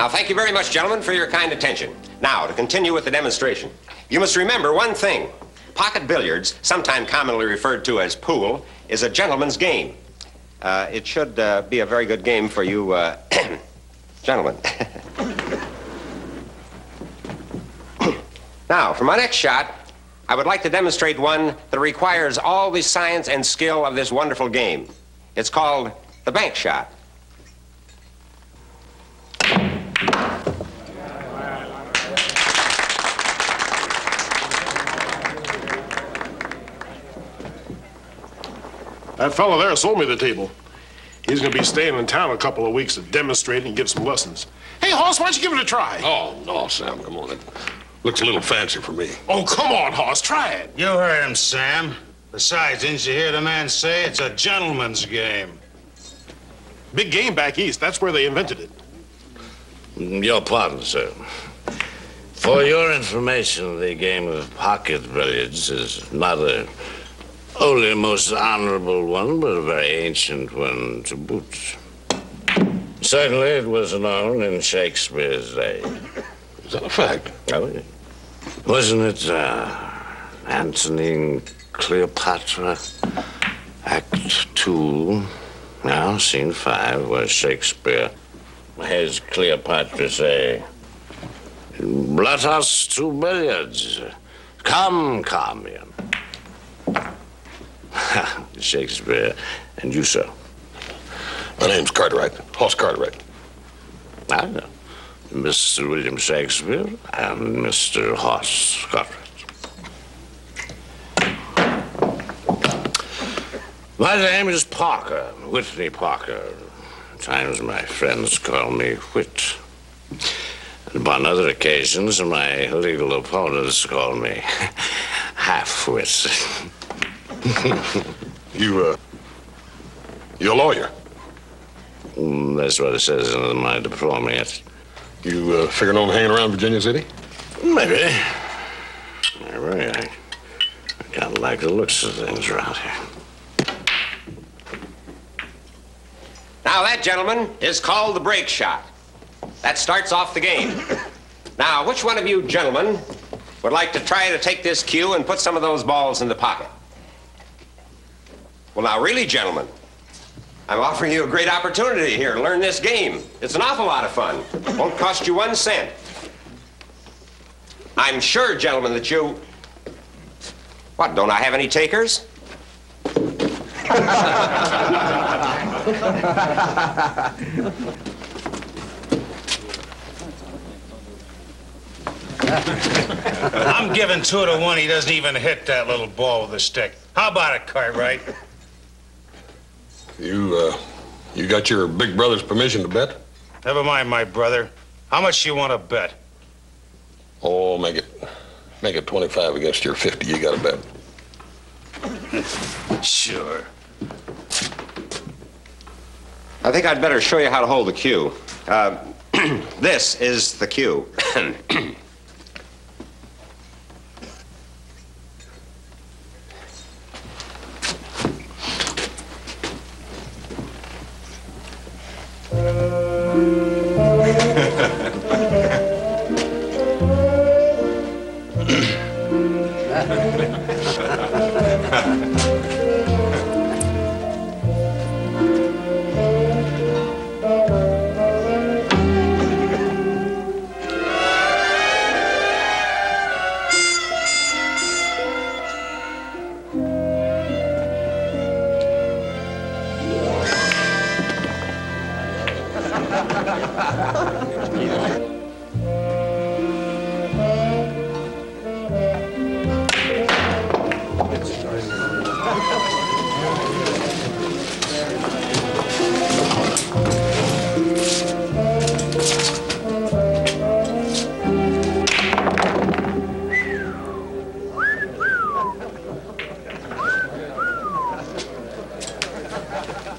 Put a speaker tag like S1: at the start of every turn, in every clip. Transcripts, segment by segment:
S1: Now, thank you very much, gentlemen, for your kind attention. Now, to continue with the demonstration, you must remember one thing. Pocket billiards, sometimes commonly referred to as pool, is a gentleman's game. It should be a very good game for you, gentlemen. Now, for my next shot, I would like to demonstrate one that requires all the science and skill of this wonderful game. It's called the bank shot.
S2: That fellow there sold me the table. He's going to be staying in town a couple of weeks to demonstrate and give some lessons. Hey, Hoss, why don't you give it a try?
S3: Oh, no, Sam, come on. It looks a little fancy for me.
S2: Oh, come on, Hoss, try it.
S4: You heard him, Sam. Besides, didn't you hear the man say it's a gentleman's game?
S2: Big game back east. That's where they invented it.
S4: Your pardon, sir. For your information, the game of pocket billiards is not only a most honorable one, but a very ancient one to boot. Certainly, it was known in Shakespeare's day.
S3: Is that a fact?
S4: Oh, yeah. Wasn't it Antony and Cleopatra, Act 2, now Scene 5, where Shakespeare has Cleopatra say, "Let us to billiards. Come, Carmion." Shakespeare, and you, sir?
S3: My name's Cartwright, Hoss Cartwright.
S4: I know. Mr. William Shakespeare and Mr. Hoss Cartwright. My name is Parker, Whitney Parker. At times my friends call me Whit. And upon other occasions, my legal opponents call me Half-Wit.
S3: You're a lawyer?
S4: That's what it says in my diploma. Yet.
S3: You figuring on hanging around Virginia City?
S4: Maybe. I kind of like the looks of things around here.
S1: Now, that, gentlemen, is called the break shot. That starts off the game. Now, which one of you gentlemen would like to try to take this cue and put some of those balls in the pocket? Well, now, really, gentlemen, I'm offering you a great opportunity here to learn this game. It's an awful lot of fun. Won't cost you 1 cent. I'm sure, gentlemen, that you... What, don't I have any takers?
S4: I'm giving 2 to 1 he doesn't even hit that little ball with a stick. How about it, Cartwright?
S3: You got your big brother's permission to bet?
S4: Never mind, my brother. How much you want to bet?
S3: Oh, make it 25 against your 50. You got to bet.
S4: Sure.
S1: I think I'd better show you how to hold the cue. This is the cue.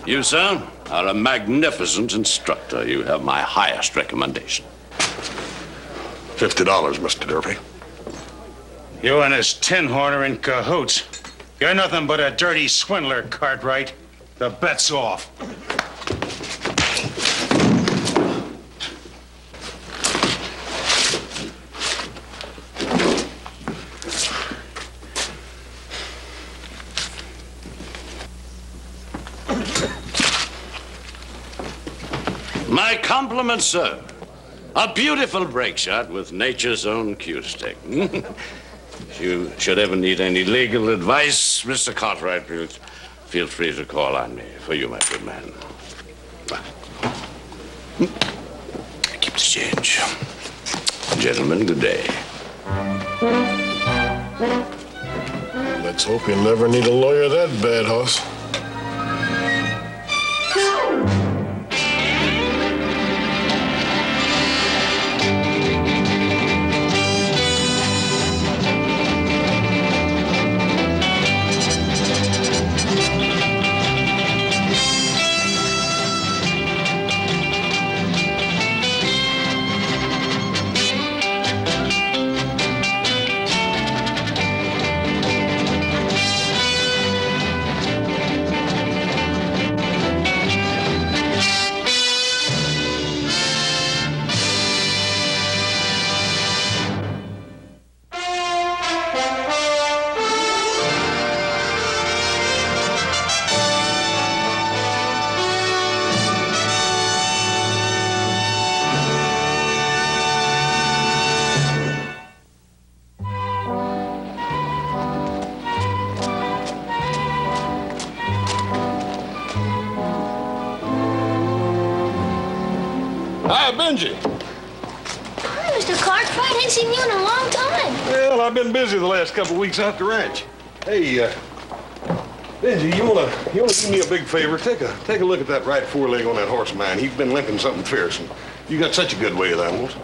S4: You, sir, are a magnificent instructor. You have my highest recommendation.
S3: $50, Mr. Durfee.
S4: You and this tin horn are in cahoots. You're nothing but a dirty swindler, Cartwright. The bet's off. My compliments, sir. A beautiful break shot with nature's own cue stick. If you should ever need any legal advice, Mr. Cartwright, feel free to call on me. For you, my good man. Keep the change. Gentlemen, good day.
S2: Let's hope you never need a lawyer that bad, Hoss. Hi, Benji.
S5: Hi, Mr. Cartwright. I ain't seen you in a long time.
S6: Well, I've been busy the last couple of weeks out the ranch. Hey, Benji, you wanna do me a big favor? Take a look at that right foreleg on that horse of mine. He's been limping something fierce, and you got such a good way with animals.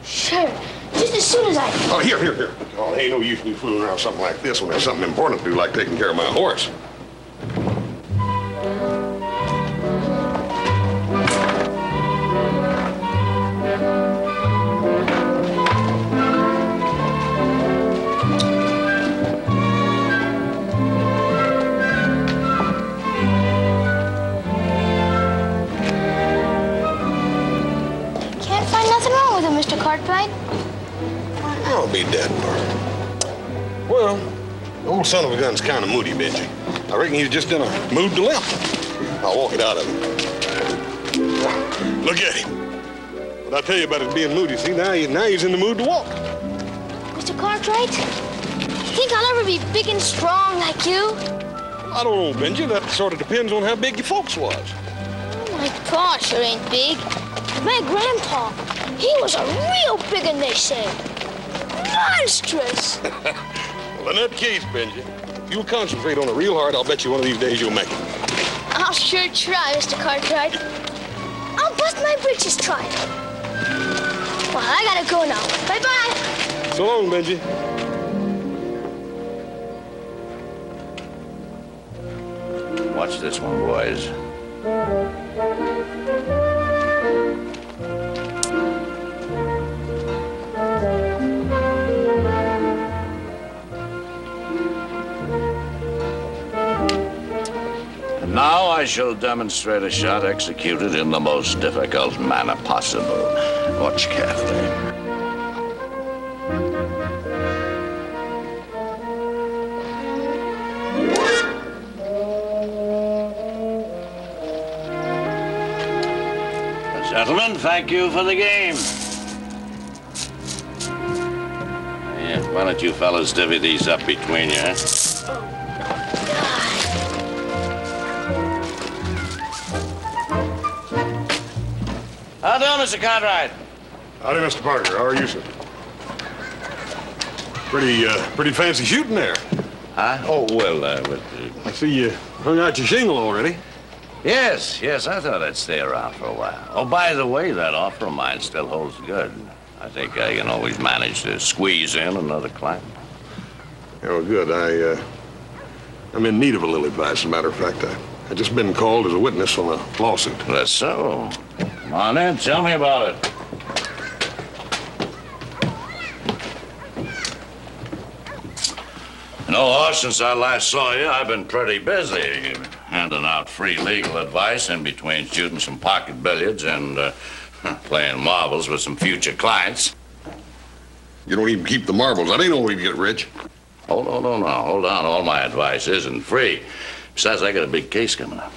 S5: Sure. Just as soon as I...
S6: Oh, here. Oh, ain't no use me fooling around something like this when there's something important to do, like taking care of my horse.
S5: Mr. Cartwright?
S6: I'll be dead, Bart. Well, the old son of a gun's kind of moody, Benji. I reckon he's just in a mood to limp. I'll walk it out of him. Look at him. What I tell you about his being moody, see, now he's in the mood to walk.
S5: Mr. Cartwright, you think I'll ever be big and strong like you?
S6: I don't know, Benji. That sort of depends on how big your folks was.
S5: Oh, my pa sure ain't big. My grandpa, he was a real big un, they say. Monstrous.
S6: Well, in that case, Benji, if you'll concentrate on it real hard, I'll bet you one of these days you'll make it.
S5: I'll sure try, Mr. Cartwright. I'll bust my britches trying. Well, I gotta go now. Bye-bye.
S6: So long, Benji.
S4: Watch this one, boys. Now I shall demonstrate a shot executed in the most difficult manner possible. Watch carefully. Gentlemen, thank you for the game. Yeah, why don't you fellas divvy these up between you, huh? How do, Mr. Cartwright?
S6: Howdy, Mr. Parker. How are you, sir? Pretty fancy shooting there.
S4: Huh? Oh, well,
S6: I see you hung out your shingle already.
S4: Yes, I thought I'd stay around for a while. Oh, by the way, that offer of mine still holds good. I think I can always manage to squeeze in another client.
S6: Yeah, well, good. I'm in need of a little advice, as a matter of fact. I just been called as a witness on a lawsuit.
S4: That's so. Come on in, tell me about it. You know, Hoss, since I last saw you, I've been pretty busy handing out free legal advice in between shooting some pocket billiards and playing marbles with some future clients.
S6: You don't even keep the marbles. That ain't no way to get rich.
S4: Oh, no. Hold on. All my advice isn't free. Besides, I got a big case coming up.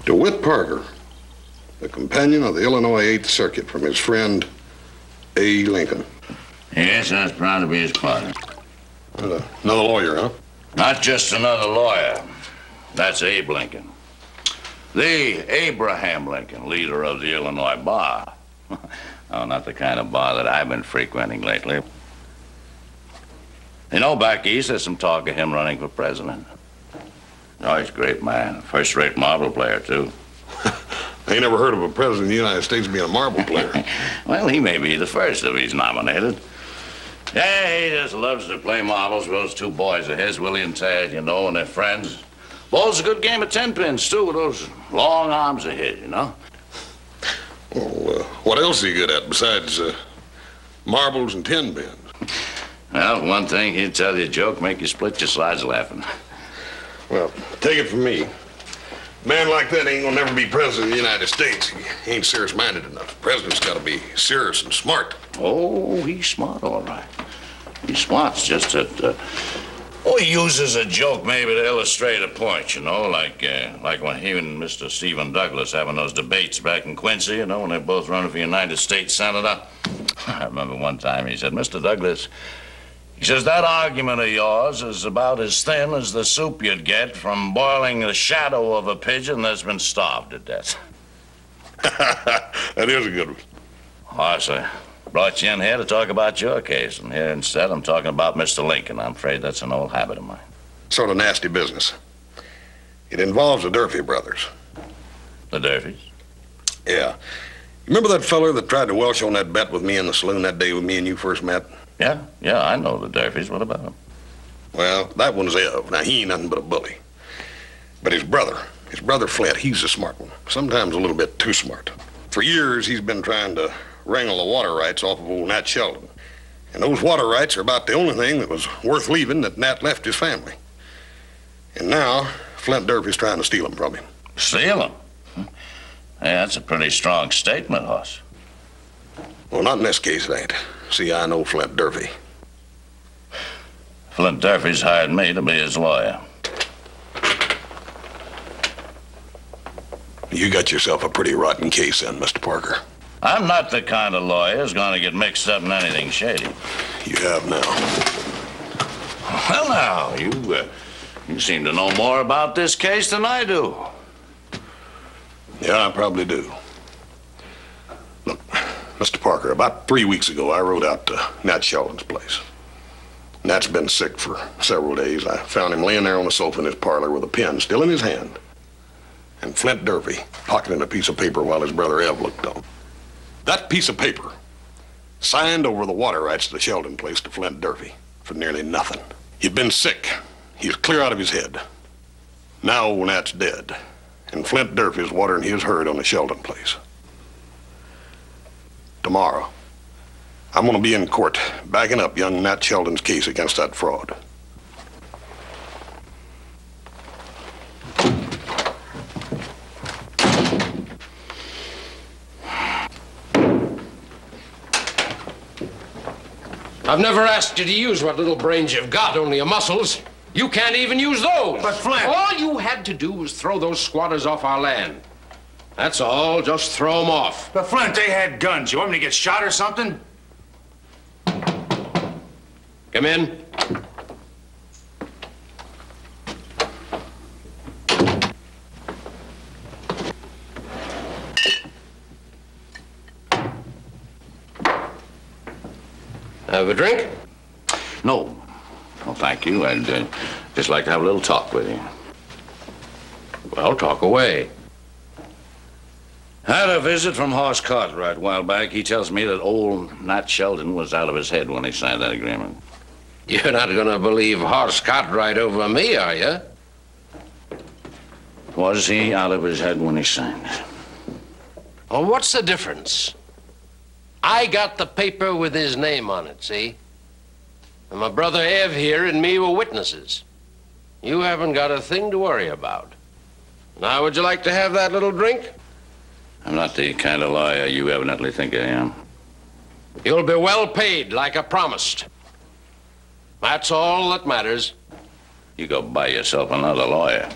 S6: DeWitt Parker. the companion of the Illinois 8th Circuit from his friend, A. Lincoln.
S4: Yes, I was proud to be his partner.
S6: Another lawyer, huh?
S4: Not just another lawyer. That's Abe Lincoln. The Abraham Lincoln, leader of the Illinois bar. Oh, not the kind of bar that I've been frequenting lately. You know, back east, there's some talk of him running for president. Oh, he's a great man. First-rate marble player, too.
S6: I ain't never heard of a president of the United States being a marble player.
S4: Well, he may be the first if he's nominated. Yeah, he just loves to play marbles with those two boys of his, Willie and Tad, you know, and their friends. Bowls a good game of 10-pins, too, with those long arms of his, you know.
S6: Well, what else is he good at besides marbles and 10-pins?
S4: Well, one thing, he'd tell you a joke, make you split your slides laughing.
S6: Well, take it from me. A man like that ain't gonna never be president of the United States. He ain't serious-minded enough. The president's gotta be serious and smart.
S4: Oh, he's smart, all right. He's smart, it's just that, he uses a joke maybe to illustrate a point, you know, like when he and Mr. Stephen Douglas having those debates back in Quincy, you know, when they both running for United States Senator. I remember one time he said, Mr. Douglas, he says, that argument of yours is about as thin as the soup you'd get from boiling the shadow of a pigeon that's been starved to death.
S6: That is a good one.
S4: Hoss, I brought you in here to talk about your case, and here instead I'm talking about Mr. Lincoln. I'm afraid that's an old habit of mine.
S6: Sort of nasty business. It involves the Durfee brothers.
S4: The Durfees?
S6: Yeah. Remember that feller that tried to welch on that bet with me in the saloon that day when me and you first met?
S4: Yeah, I know the Durfees. What about him?
S6: Well, that one's Ev. Now, he ain't nothing but a bully. But his brother Flint, he's a smart one. Sometimes a little bit too smart. For years, he's been trying to wrangle the water rights off of old Nat Sheldon. And those water rights are about the only thing that was worth leaving that Nat left his family. And now, Flint Durfee's trying to steal them from him.
S4: Steal them? Hey, that's a pretty strong statement, Hoss.
S6: Well, not in this case, it ain't. See, I know Flint Durfee.
S4: Flint Durfee's hired me to be his lawyer.
S6: You got yourself a pretty rotten case then, Mr. Parker.
S4: I'm not the kind of lawyer who's going to get mixed up in anything shady.
S6: You have now.
S4: Well, now, you seem to know more about this case than I do.
S6: Yeah, I probably do. Look, Mr. Parker, about 3 weeks ago, I rode out to Nat Sheldon's place. Nat's been sick for several days. I found him laying there on the sofa in his parlor with a pen still in his hand. And Flint Durfee pocketing a piece of paper while his brother Ev looked on. That piece of paper signed over the water rights to the Sheldon place to Flint Durfee for nearly nothing. He'd been sick. He was clear out of his head. Now old Nat's dead. And Flint Durfee's watering his herd on the Sheldon place. Tomorrow, I'm going to be in court backing up young Nat Sheldon's case against that fraud.
S7: I've never asked you to use what little brains you've got, only your muscles. You can't even use those.
S8: But Flint...
S7: All you had to do was throw those squatters off our land. That's all, just throw them off.
S8: But Flint, they had guns. You want me to get shot or something?
S7: Come in. Have a drink?
S4: No, thank you. I'd just like to have a little talk with you.
S7: Well, talk away.
S4: Had a visit from Hoss Cartwright a while back. He tells me that old Nat Sheldon was out of his head when he signed that agreement.
S7: You're not going to believe Hoss Cartwright over me, are you?
S4: Was he out of his head when he signed it?
S7: Well, what's the difference? I got the paper with his name on it, see? And my brother Ev here and me were witnesses. You haven't got a thing to worry about. Now, would you like to have that little drink?
S4: I'm not the kind of lawyer you evidently think I am.
S7: You'll be well paid, like I promised. That's all that matters.
S4: You go buy yourself another lawyer.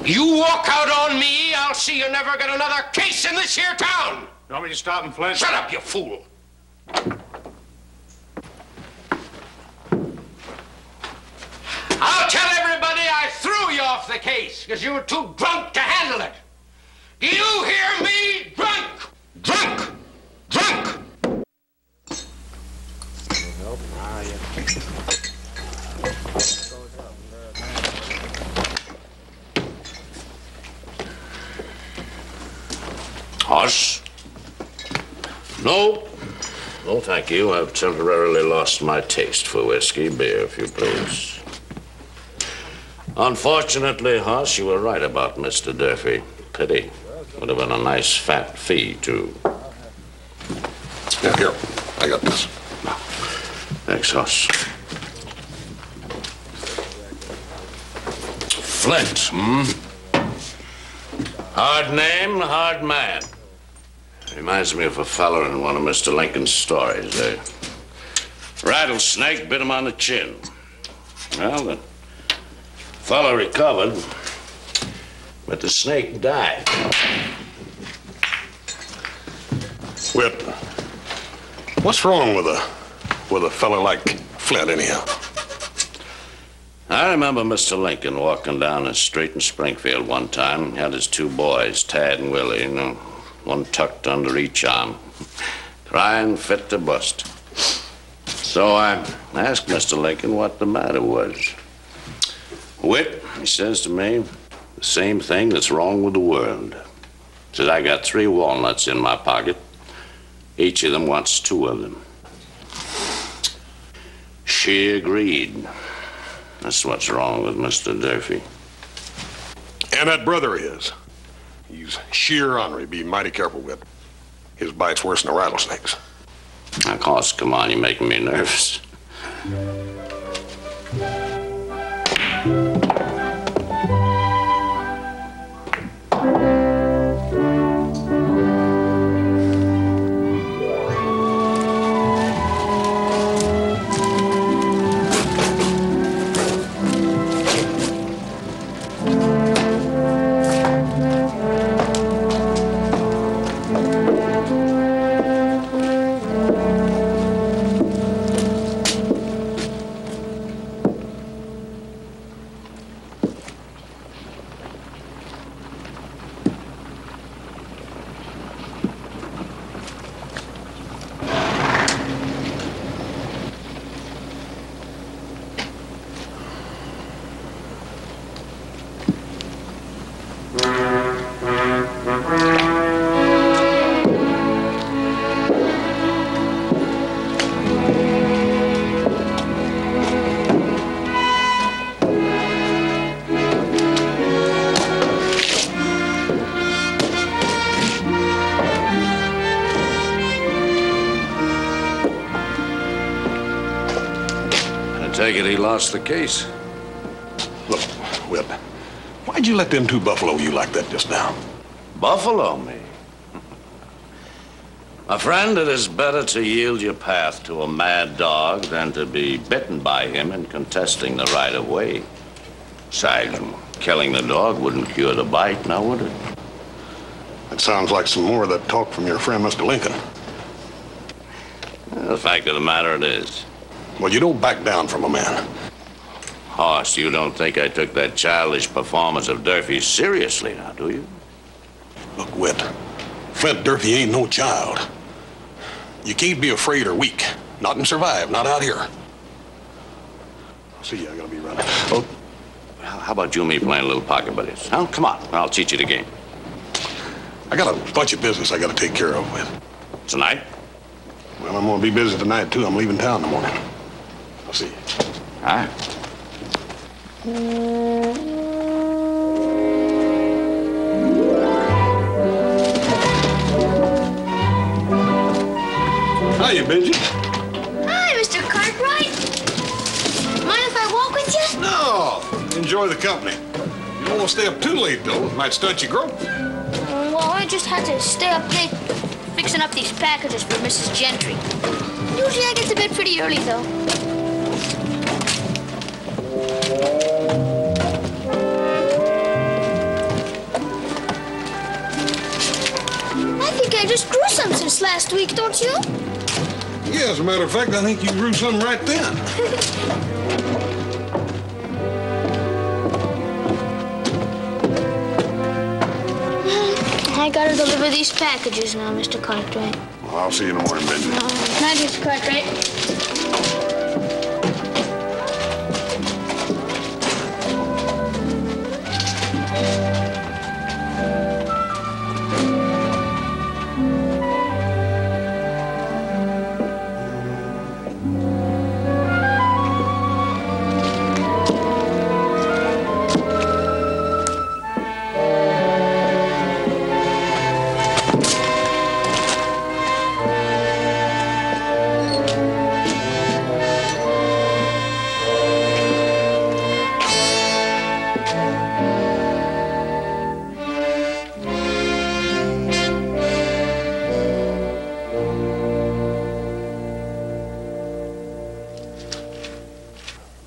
S7: You walk out on me, I'll see you never get another case in this here town.
S8: You want me to stop him, Flint?
S7: Shut up, you fool. I'll tell everybody I threw you off the case because you were too drunk to handle it. Do you hear me? Drunk! Drunk! Drunk!
S4: Hoss? No. No, thank you. I've temporarily lost my taste for whiskey. Beer, if you please. Unfortunately, Hoss, you were right about Mr. Durfee. Pity. Would have been a nice fat fee, too.
S3: Yeah, here. I got this.
S4: Thanks, Hoss. Flint, Hard name, hard man. Reminds me of a fellow in one of Mr. Lincoln's stories. A rattlesnake bit him on the chin. Well, the fellow recovered, but the snake died.
S6: Whit, what's wrong with a fella like Flint, anyhow?
S4: I remember Mr. Lincoln walking down the street in Springfield one time. He had his two boys, Tad and Willie, one tucked under each arm, crying fit to bust. So I asked Mr. Lincoln what the matter was. Whit, he says to me, the same thing that's wrong with the world. He says, I got 3 walnuts in my pocket. Each of them wants 2 of them. She agreed. That's what's wrong with Mr. Durfee.
S6: And that brother of his. He's sheer ornery. Be mighty careful with. His bite's worse than a rattlesnake's.
S4: Of course, come on, you're making me nervous. Take it he lost the case.
S6: Look, Whit, why'd you let them 2 buffalo you like that just now?
S4: Buffalo me? My friend, it is better to yield your path to a mad dog than to be bitten by him in contesting the right of way. Besides, killing the dog wouldn't cure the bite, now would it?
S6: That sounds like some more of that talk from your friend, Mr. Lincoln.
S4: The fact of the matter it is.
S6: Well, you don't back down from a man.
S4: Hoss, you don't think I took that childish performance of Durfee seriously now, do you?
S6: Look, Whit, Flint Durfee ain't no child. You can't be afraid or weak. Not and survive, not out here. See, I gotta be running. Oh,
S4: How about you and me playing a little pocket buddies? Huh? Come on, I'll teach you the game.
S6: I got a bunch of business I gotta take care of with.
S4: Tonight?
S6: Well, I'm gonna be busy tonight, too. I'm leaving town in the morning. I'll see you.
S4: All right.
S6: Hiya, Benji.
S5: Hi, Mr. Cartwright. Mind if I walk with you?
S6: No, enjoy the company. You don't want to stay up too late, though. It might stunt your growth.
S5: Well, I just had to stay up late fixing up these packages for Mrs. Gentry. Usually I get to bed pretty early, though. I just grew some since last week, don't you?
S6: Yeah, as a matter of fact, I think you grew some right then.
S5: I gotta deliver these packages now, Mr. Cartwright.
S6: Well, I'll see you in the morning, Benji.
S5: Night, Mr. Cartwright.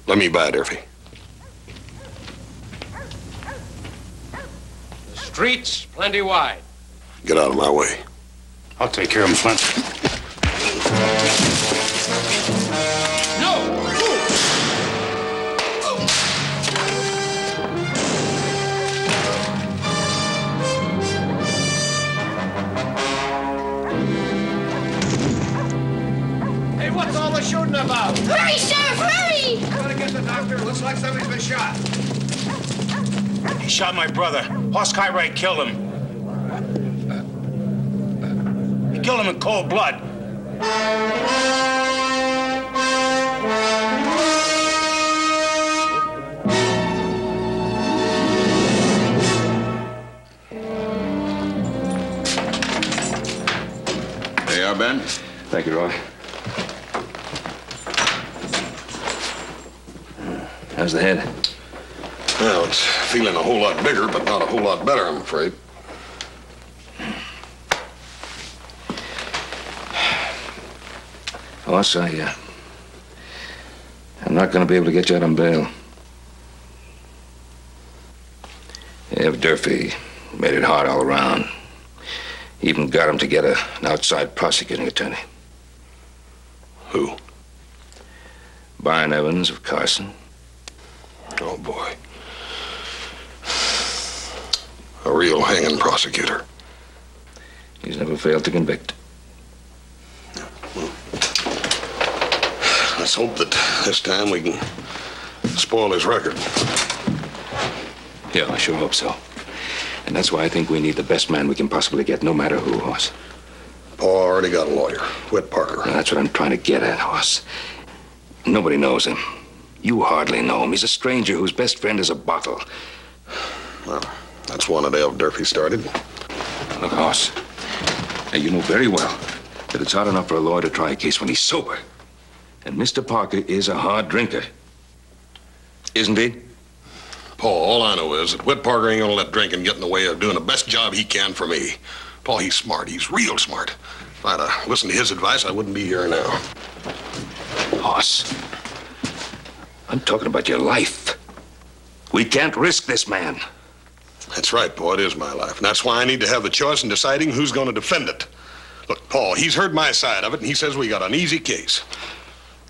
S6: Let me by, Durfee.
S7: The street's plenty wide.
S6: Get out of my way.
S8: I'll take care of him, Flint.
S7: No! Hey, what's all the shooting about?
S5: Hurry, Sheriff, hurry!
S1: Gotta get the doctor. Looks like somebody's been shot.
S8: He shot my brother. Horst Cartwright killed him. He killed him in cold blood.
S6: There you are, Ben.
S9: Thank you, Roy. How's the head?
S6: Well, it's feeling a whole lot bigger, but not a whole lot better, I'm afraid.
S9: Boss, I'm not going to be able to get you out on bail. Ev Durfee made it hard all around. Even got him to get an outside prosecuting attorney.
S6: Who?
S9: Byron Evans of Carson.
S6: Oh, boy. A real hanging prosecutor.
S9: He's never failed to convict.
S6: Let's hope that this time we can spoil his record.
S9: Yeah, I sure hope so. And that's why I think we need the best man we can possibly get, no matter who, Hoss.
S6: Paul already got a lawyer, Whit Parker.
S9: Now, that's what I'm trying to get at, Hoss. Nobody knows him. You hardly know him. He's a stranger whose best friend is a bottle.
S6: Well, that's one that Ev Durfee started.
S9: Look, Hoss, now you know very well that it's hard enough for a lawyer to try a case when he's sober. And Mr. Parker is a hard drinker. Isn't he?
S6: Paul, all I know is that Whit Parker ain't gonna let drinking get in the way of doing the best job he can for me. Paul, he's smart. He's real smart. If I'd listened to his advice, I wouldn't be here now.
S9: Hoss, I'm talking about your life. We can't risk this man.
S6: That's right, Paul. It is my life. And that's why I need to have the choice in deciding who's going to defend it. Look, Paul, he's heard my side of it, and he says we got an easy case.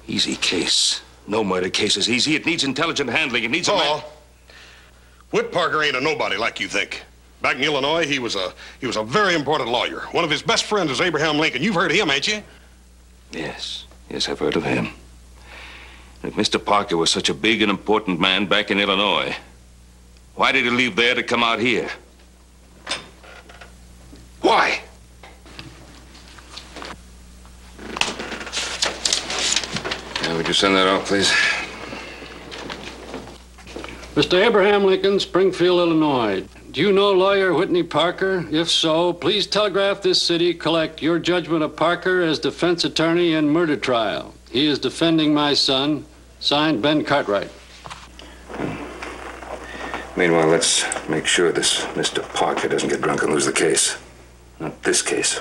S9: Easy case. No murder case is easy. It needs intelligent handling. It needs a man.
S6: Paul, Whit Parker ain't a nobody like you think. Back in Illinois, he was a very important lawyer. One of his best friends was Abraham Lincoln. You've heard of him, ain't you?
S9: Yes. Yes, I've heard of him. If Mr. Parker was such a big and important man back in Illinois, why did he leave there to come out here? Why? Now, would you send that off, please?
S10: Mr. Abraham Lincoln, Springfield, Illinois. Do you know lawyer Whitney Parker? If so, please telegraph this city, collect your judgment of Parker as defense attorney in murder trial. He is defending my son. Signed, Ben Cartwright.
S9: Meanwhile, let's make sure this Mr. Parker doesn't get drunk and lose the case. Not this case.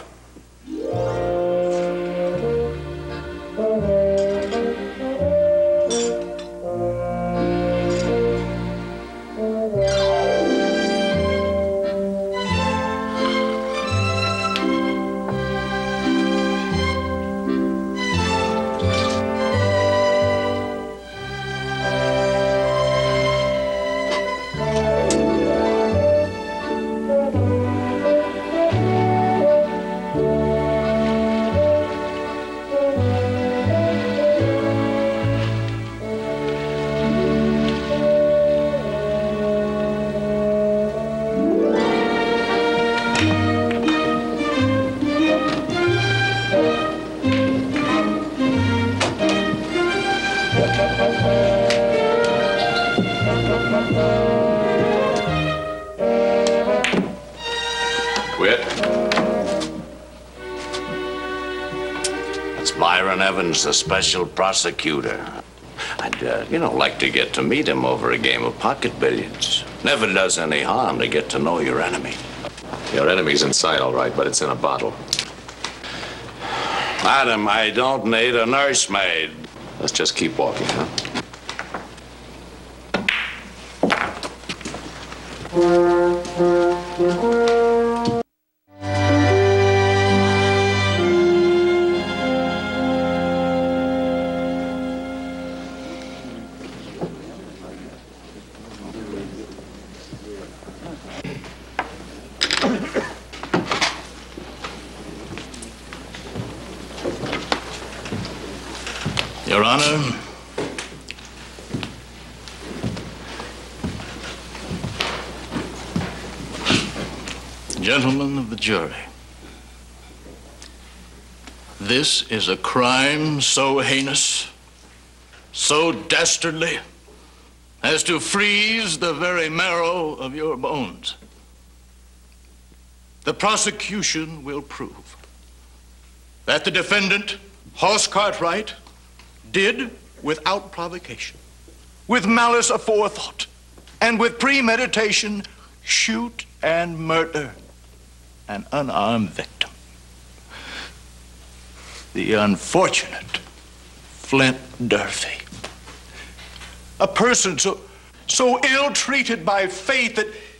S3: Quit.
S4: That's Byron Evans, the special prosecutor. I'd, like to get to meet him over a game of pocket billiards. Never does any harm to get to know your enemy.
S3: Your enemy's inside, all right, but it's in a bottle.
S4: Madam, I don't need a nursemaid.
S3: Let's just keep walking, huh?
S11: Your Honor, gentlemen of the jury, this is a crime so heinous, so dastardly, as to freeze the very marrow of your bones. The prosecution will prove that the defendant, Hoss Cartwright, did, without provocation, with malice aforethought, and with premeditation, shoot and murder an unarmed victim, the unfortunate Flint Durfee. A person so ill-treated by fate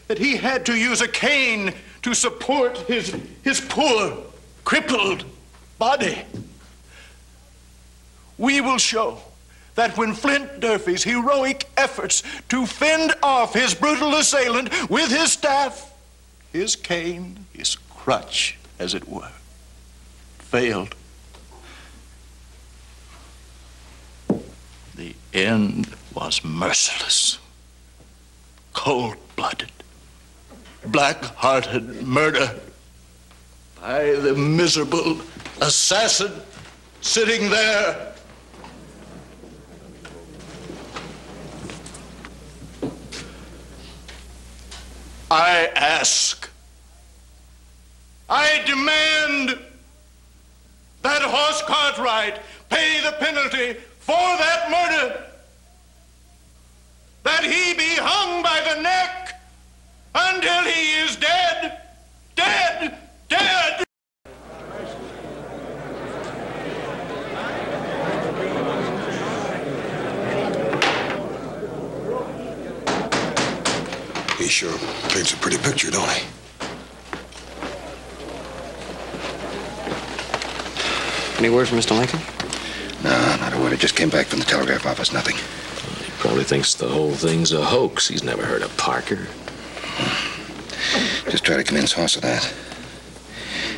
S11: that he had to use a cane to support his poor, crippled body. We will show that when Flint Durfee's heroic efforts to fend off his brutal assailant with his staff, his cane, his crutch, as it were, failed, the end was merciless, cold-blooded, black-hearted murder by the miserable assassin sitting there. I ask, I demand that Hoss Cartwright pay the penalty for that murder, that he be hung by the neck until he is dead, dead, dead.
S12: He sure paints a pretty picture, don't he?
S13: Any word from Mr. Lincoln?
S9: No, not a word. I just came back from the telegraph office. Nothing.
S3: He probably thinks the whole thing's a hoax. He's never heard of Parker.
S9: Just try to convince Hoss of that.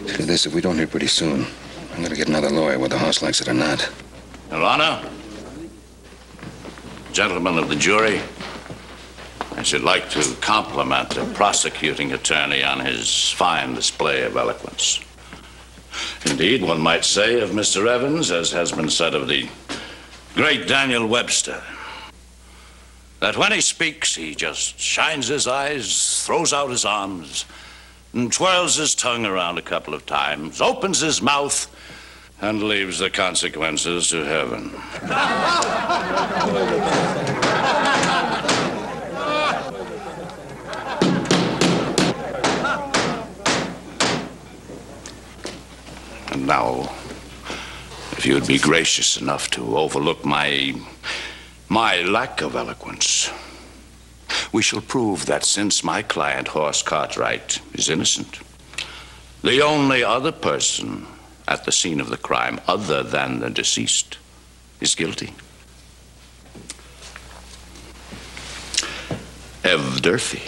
S9: Tell this, if we don't hear pretty soon, I'm going to get another lawyer, whether Hoss likes it or not.
S4: Your Honor, gentlemen of the jury, I should like to compliment the prosecuting attorney on his fine display of eloquence. Indeed, one might say of Mr. Evans, as has been said of the great Daniel Webster, that when he speaks, he just shines his eyes, throws out his arms, and twirls his tongue around a couple of times, opens his mouth, and leaves the consequences to heaven. And now, if you'd be gracious enough to overlook my lack of eloquence, we shall prove that since my client, Hoss Cartwright, is innocent, the only other person at the scene of the crime, other than the deceased, is guilty. Ev Durfee.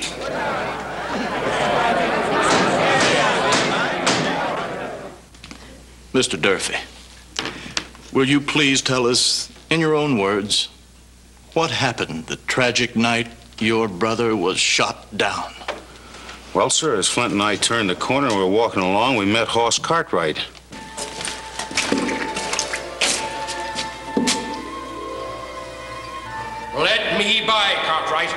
S11: Mr. Durfee, will you please tell us, in your own words, what happened the tragic night your brother was shot down?
S8: Well, sir, as Flint and I turned the corner and we were walking along, we met Hoss Cartwright.
S7: Let me by, Cartwright.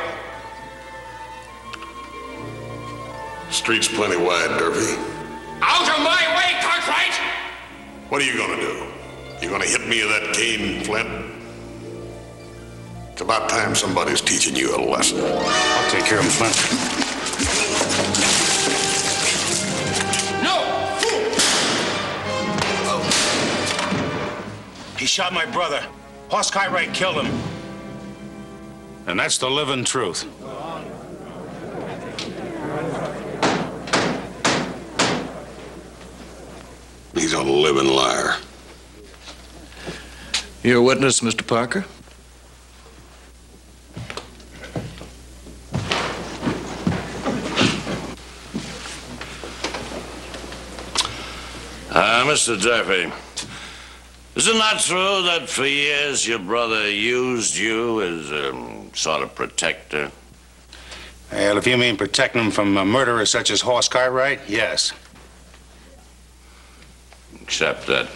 S6: Street's plenty wide, Durfee.
S7: Out of my way, Cartwright!
S6: What are you gonna do? You gonna hit me with that cane, Flint? It's about time somebody's teaching you a lesson.
S8: I'll take care of him, Flint.
S7: No!
S8: He shot my brother. Horse Cartwright killed him. And that's the living truth.
S6: He's a living liar.
S11: Your witness, Mr. Parker?
S4: Mr. Durfee, is it not true that for years your brother used you as a sort of protector?
S8: Well, if you mean protecting him from murderers such as Horse Cartwright, yes.
S4: Except that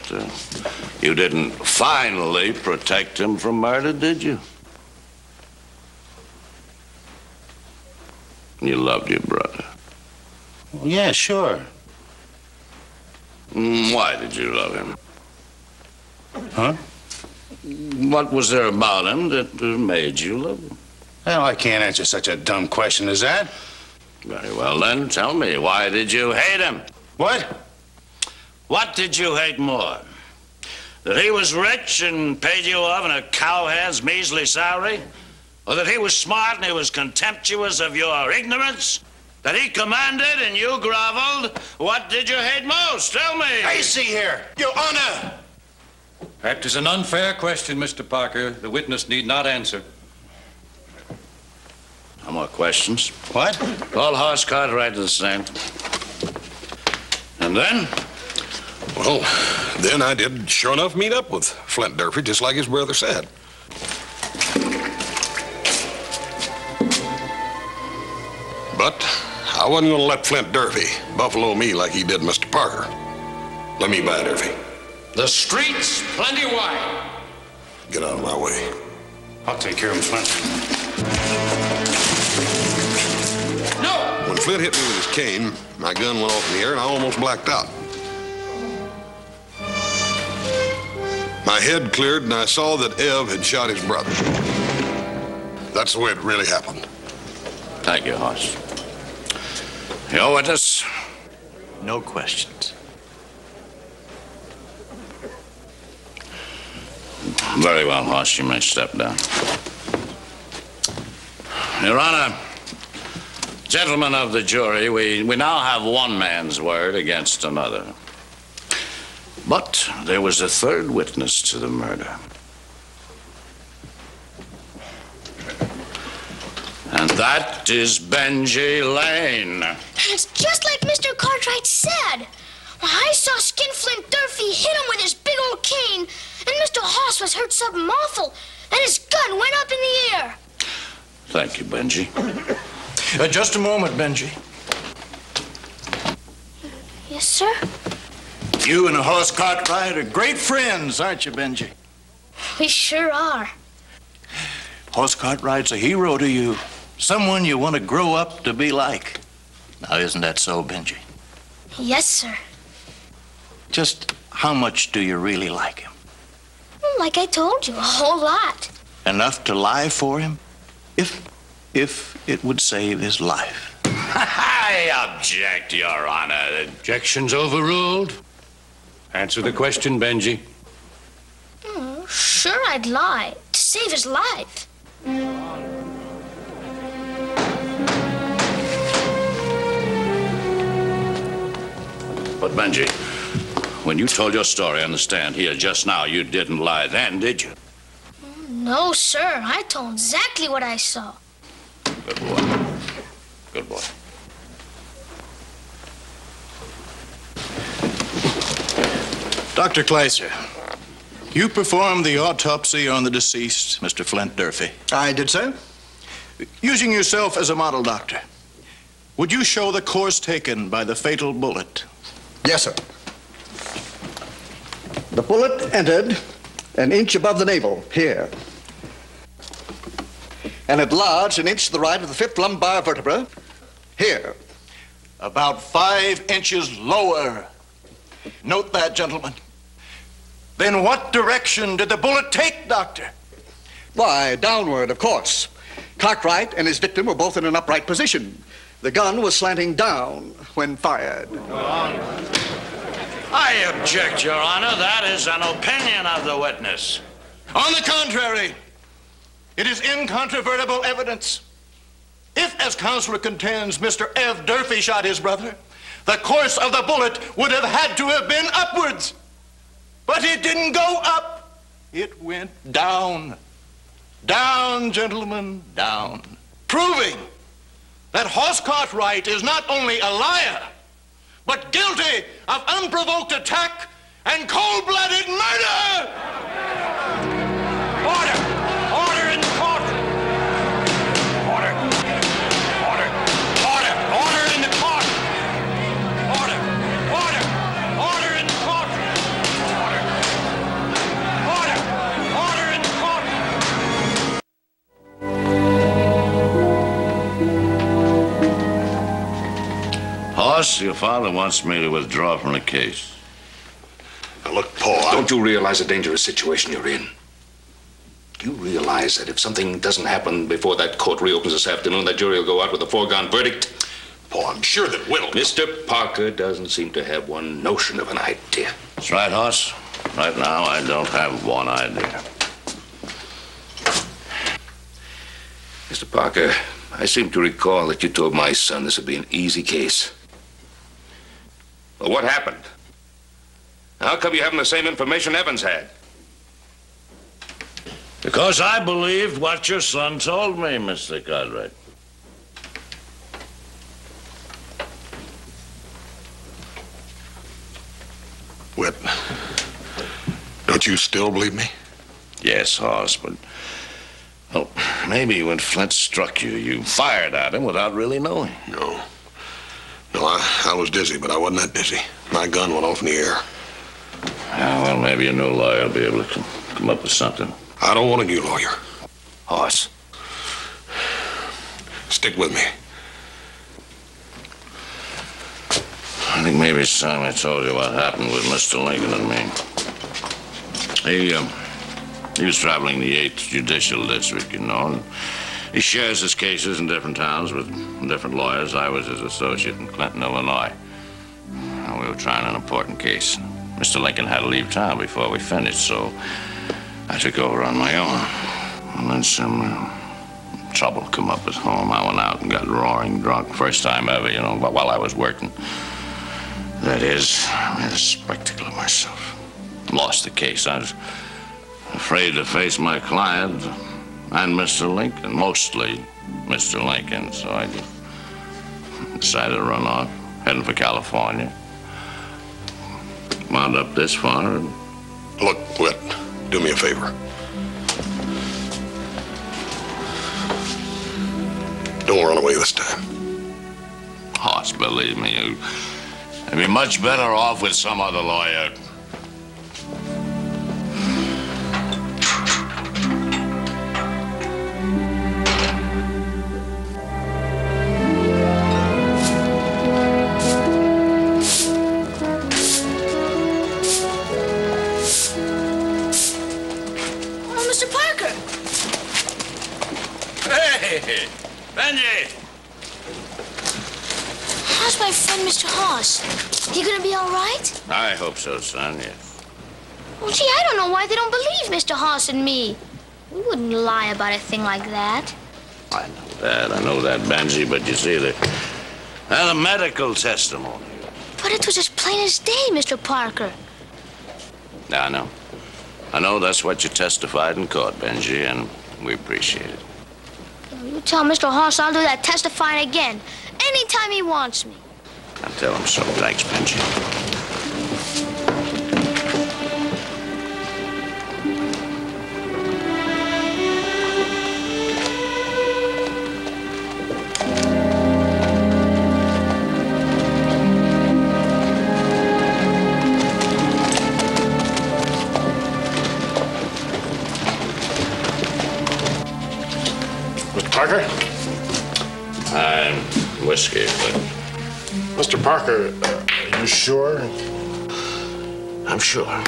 S4: you didn't finally protect him from murder, did you? You loved your brother.
S8: Well, yeah, sure.
S4: Why did you love him?
S8: Huh?
S4: What was there about him that made you love him?
S8: Well, I can't answer such a dumb question as that.
S4: Very well, then. Tell me, why did you hate him?
S8: What?
S4: What did you hate more? That he was rich and paid you off in a cowhand's measly salary? Or that he was smart and he was contemptuous of your ignorance? That he commanded and you groveled? What did you hate most? Tell me.
S11: I see here, Your Honor.
S10: That is an unfair question, Mr. Parker. The witness need not answer.
S4: No more questions.
S8: What?
S4: Call Horse Cartwright to the stand. And then?
S6: Well, then I did sure enough meet up with Flint Durfee, just like his brother said. But I wasn't going to let Flint Durfee buffalo me like he did Mr. Parker. Let me by, Durfee.
S7: The street's plenty wide.
S6: Get out of my way.
S8: I'll take care of him, Flint.
S7: No!
S6: When Flint hit me with his cane, my gun went off in the air and I almost blacked out. My head cleared and I saw that Ev had shot his brother. That's the way it really happened.
S4: Thank you, Horse. Your witness?
S11: No questions.
S4: Very well, Horse. You may step down. Your Honor, gentlemen of the jury, we now have one man's word against another. But there was a third witness to the murder. And that is Benji Lane.
S5: It's just like Mr. Cartwright said. I saw Skinflint Durfee hit him with his big old cane, and Mr. Hoss was hurt something awful, and his gun went up in the air.
S4: Thank you, Benji.
S11: Just a moment, Benji.
S5: Yes, sir?
S11: You and Horse Cartwright are great friends, aren't you, Benji?
S5: We sure are.
S11: Horse Cartwright's a hero to you. Someone you want to grow up to be like. Now, isn't that so, Benji?
S5: Yes, sir.
S11: Just how much do you really like him?
S5: Well, like I told you, a whole lot.
S11: Enough to lie for him? If it would save his life.
S4: I object, Your Honor.
S10: Objection's overruled. Answer the question, Benji.
S5: Oh, sure I'd lie to save his life.
S4: But Benji, when you told your story on the stand here just now, you didn't lie then, did you?
S5: No, sir. I told exactly what I saw.
S4: Good boy. Good boy.
S11: Dr. Kleiser, you performed the autopsy on the deceased, Mr. Flint Durfee.
S14: I did, sir.
S11: Using yourself as a model doctor, would you show the course taken by the fatal bullet?
S14: Yes, sir. The bullet entered an inch above the navel, here. and at large an inch to the right of the fifth lumbar vertebra. Here, about 5 inches lower. Note that, gentlemen. Then what direction did the bullet take, Doctor? Why, downward, of course. Cartwright and his victim were both in an upright position. The gun was slanting down when fired.
S4: I object, Your Honor. That is an opinion of the witness.
S14: On the contrary, it is incontrovertible evidence. If, as counselor contends, Mr. F. Durfee shot his brother, the course of the bullet would have had to have been upwards. But it didn't go up. It went down. Down, gentlemen, down. Proving that Hoss Cartwright is not only a liar, but guilty of unprovoked attack and cold-blooded murder! Order! Order in the court! Order! Order! Order! Order in the court! Order! Order! Order in the court! Order! Order! Order in the court! Hoss, your father wants me to withdraw from the case.
S9: Now look, Paul, don't you realize the dangerous situation you're in? Do you realize that if something doesn't happen before that court reopens this afternoon, that jury will go out with a foregone verdict?
S6: Paul, I'm sure that will.
S9: Mr. Parker doesn't seem to have one notion of an idea.
S4: That's right, Hoss. Right now, I don't have one idea.
S9: Mr. Parker, I seem to recall that you told my son this would be an easy case. Well, what happened? How come you haven't the same information Evans had?
S4: Because I believed what your son told me, Mr. Cartwright.
S6: Whit, don't you still believe me?
S4: Yes, Hoss, but... well, maybe when Flint struck you, you fired at him without really knowing.
S6: No. No, I was dizzy, but I wasn't that dizzy. My gun went off in the air.
S4: Ah, well, maybe a new lawyer will be able to come up with something.
S6: I don't want a new lawyer.
S9: Hoss.
S6: Stick with me.
S4: I think maybe it's time I told you what happened with Mr. Lincoln and me. He was traveling the 8th Judicial District, you know, and he shares his cases in different towns with different lawyers. I was his associate in Clinton, Illinois. And we were trying an important case. Mr. Lincoln had to leave town before we finished, so I took over on my own. And then some trouble come up at home. I went out and got roaring drunk. First time ever, you know, while I was working. That is, I made a spectacle of myself. Lost the case. I was afraid to face my client and Mr. Lincoln, mostly Mr. Lincoln, so I decided to run off, heading for California. Wound up this far. And...
S6: look, Whit, do me a favor. Don't run away this time.
S4: Hoss, believe me, you'd be much better off with some other lawyer.
S5: Benji! How's my friend, Mr. Hoss? He gonna be all right?
S4: I hope so, son, yes.
S5: Well, gee, I don't know why they don't believe Mr. Hoss and me. We wouldn't lie about a thing like that.
S4: I know that, Benji, but you see, they're the medical testimony.
S5: But it was as plain as day, Mr. Parker.
S4: Yeah, I know. I know that's what you testified in court, Benji, and we appreciate it.
S5: You tell Mr. Hoss I'll do that testifying again, anytime he wants me.
S4: I'll tell him so. Thanks, Benji.
S2: Mr. Parker?
S4: I'm whiskey, but...
S2: Mr. Parker, are you sure?
S4: I'm sure.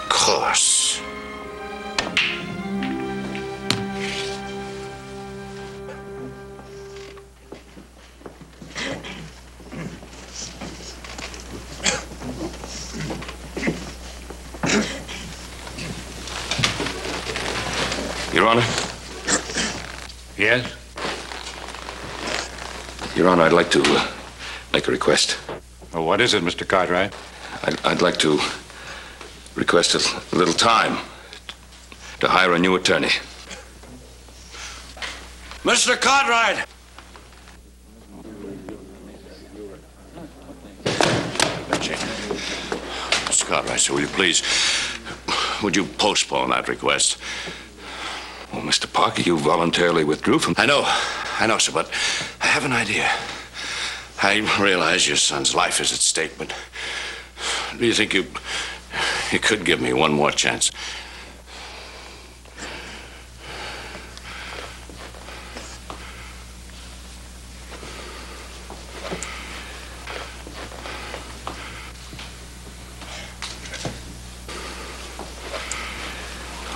S4: Course.
S9: Your Honor?
S8: Yes?
S9: Your Honor, I'd like to make a request.
S8: Well, what is it, Mr. Cartwright?
S9: I'd like to request a little time to hire a new attorney.
S4: Mr. Cartwright! Mr. Cartwright, sir, will you please, would you postpone that request?
S9: Well, Mr. Parker, you voluntarily withdrew from...
S4: I know, sir, but I have an idea. I realize your son's life is at stake, but do you think you could give me one more chance?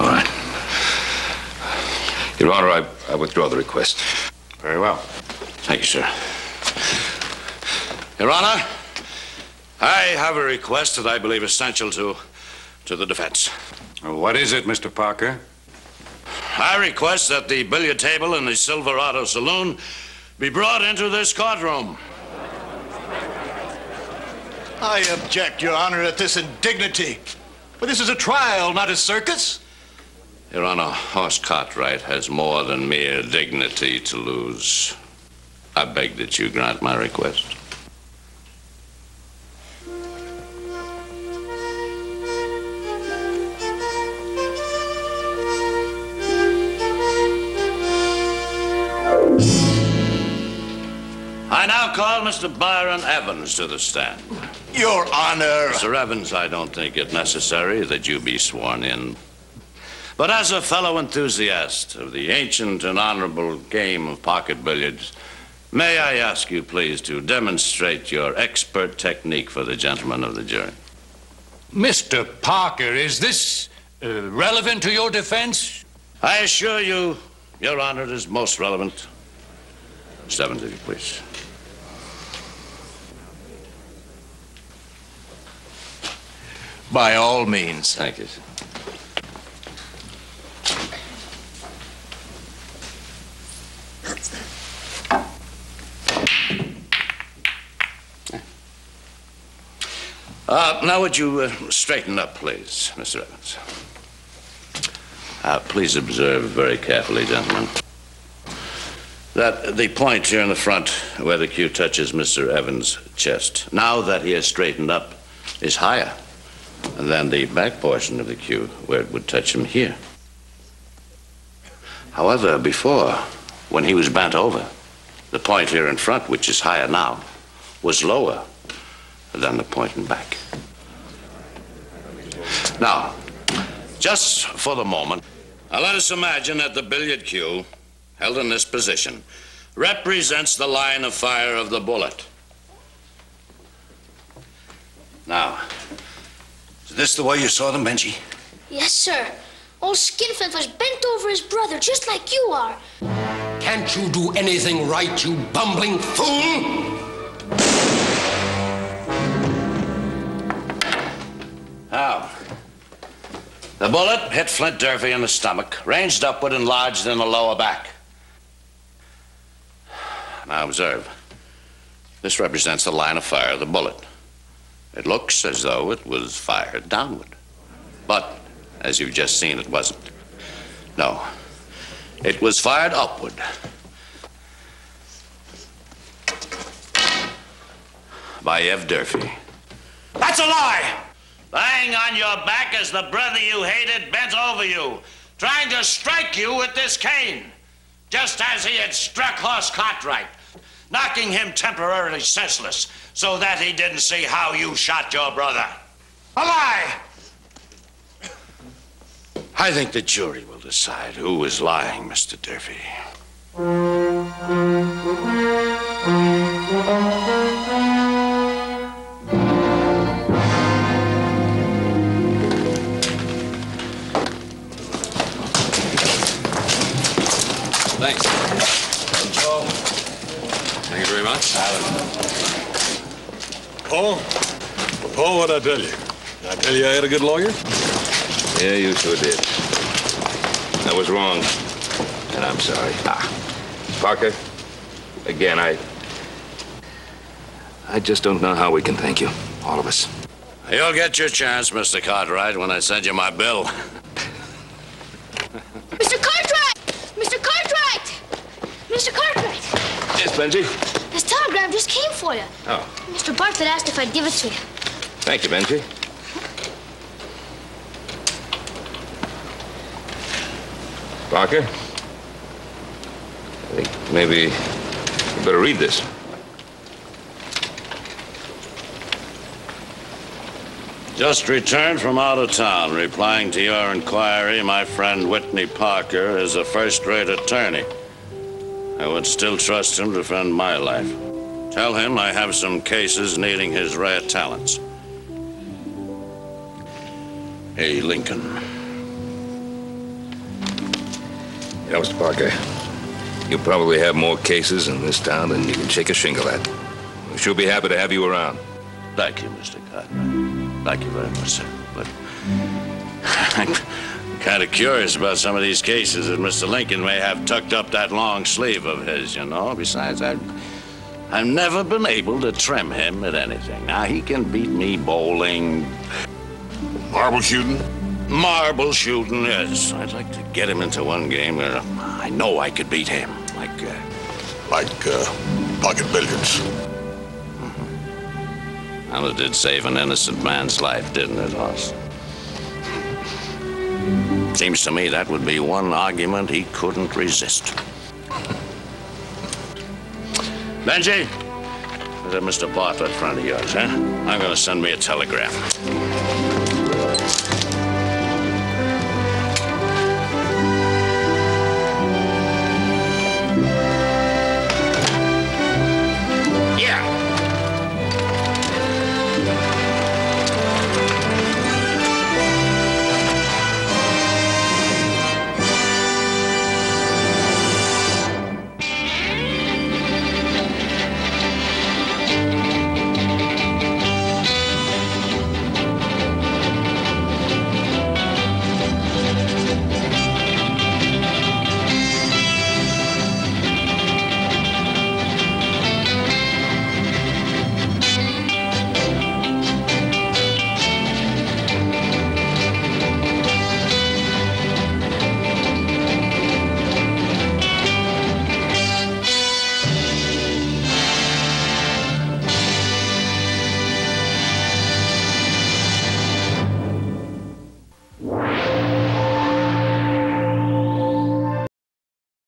S9: All right. Your Honor, I withdraw the request.
S8: Very well.
S4: Thank you, sir. Your Honor, I have a request that I believe essential to the defense.
S8: What is it, Mr. Parker?
S4: I request that the billiard table in the Silverado Saloon be brought into this courtroom.
S14: I object, Your Honor, at this indignity. But this is a trial, not a circus.
S4: Your Honor, Horse Cartwright has more than mere dignity to lose. I beg that you grant my request. I now call Mr. Byron Evans to the stand.
S14: Your Honor.
S4: Mr. Evans, I don't think it necessary that you be sworn in. But as a fellow enthusiast of the ancient and honorable game of pocket billiards, may I ask you, please, to demonstrate your expert technique for the gentlemen of the jury?
S7: Mr. Parker, is this relevant to your defense?
S4: I assure you, Your Honor, it is most relevant. Mr. Evans, if you please.
S14: By all means.
S4: Thank you, sir. Now would you straighten up, please, Mr. Evans? Please observe very carefully, gentlemen, that the point here in the front where the cue touches Mr. Evans' chest, now that he has straightened up, is higher than the back portion of the cue where it would touch him here. However, before, when he was bent over, the point here in front, which is higher now, was lower than the point in back. Now, just for the moment, let us imagine that the billiard cue, held in this position, represents the line of fire of the bullet. Now, is this the way you saw them, Benji?
S5: Yes, sir. Old Skinflint was bent over his brother, just like you are.
S7: Can't you do anything right, you bumbling fool?
S4: Now, the bullet hit Flint Durfee in the stomach, ranged upward and lodged in the lower back. Now observe. This represents the line of fire of the bullet. It looks as though it was fired downward. But, as you've just seen, it wasn't. No. It was fired upward. By Ev Durfee.
S8: That's a lie!
S4: Lying on your back as the brother you hated bent over you, trying to strike you with this cane, just as he had struck Horse Cartwright, knocking him temporarily senseless so that he didn't see how you shot your brother.
S8: A lie!
S4: I think the jury will decide who is lying, Mr. Durfee.
S13: Thanks. Paul. Thank you very much.
S6: Paul, what'd I tell you? Did I tell you I had a good lawyer?
S9: Yeah, you sure did. I was wrong, and I'm sorry. Parker, again, I just don't know how we can thank you, all of us.
S4: You'll get your chance, Mr. Cartwright, when I send you my bill.
S5: Mr. Cartwright! Mr. Cartwright! Mr. Cartwright!
S9: Yes, Benji?
S5: This telegram just came for you.
S9: Oh,
S5: Mr. Bartlett asked if I'd give it to you.
S9: thank you, Benji. Parker, I think maybe you better read this.
S4: Just returned from out of town, replying to your inquiry, my friend Whitney Parker is a first-rate attorney. I would still trust him to defend my life. Tell him I have some cases needing his rare talents. Hey, Lincoln.
S9: You know, Mr. Parker, you probably have more cases in this town than you can shake a shingle at. We'll sure be happy to have you around.
S4: Thank you, Mr. Cartwright. Thank you very much, sir. But I'm kind of curious about some of these cases that Mr. Lincoln may have tucked up that long sleeve of his, you know. Besides, I've never been able to trim him at anything. Now, he can beat me bowling.
S6: Marble shooting?
S4: Marble shooting, yes. I'd like to get him into one game where I know I could beat him. Like
S6: pocket billiards.
S4: Well, it did save an innocent man's life, didn't it, Hoss? Seems to me that would be one argument he couldn't resist. Benji, is that Mr. Bartlett friend of yours, huh? I'm going to send me a telegram.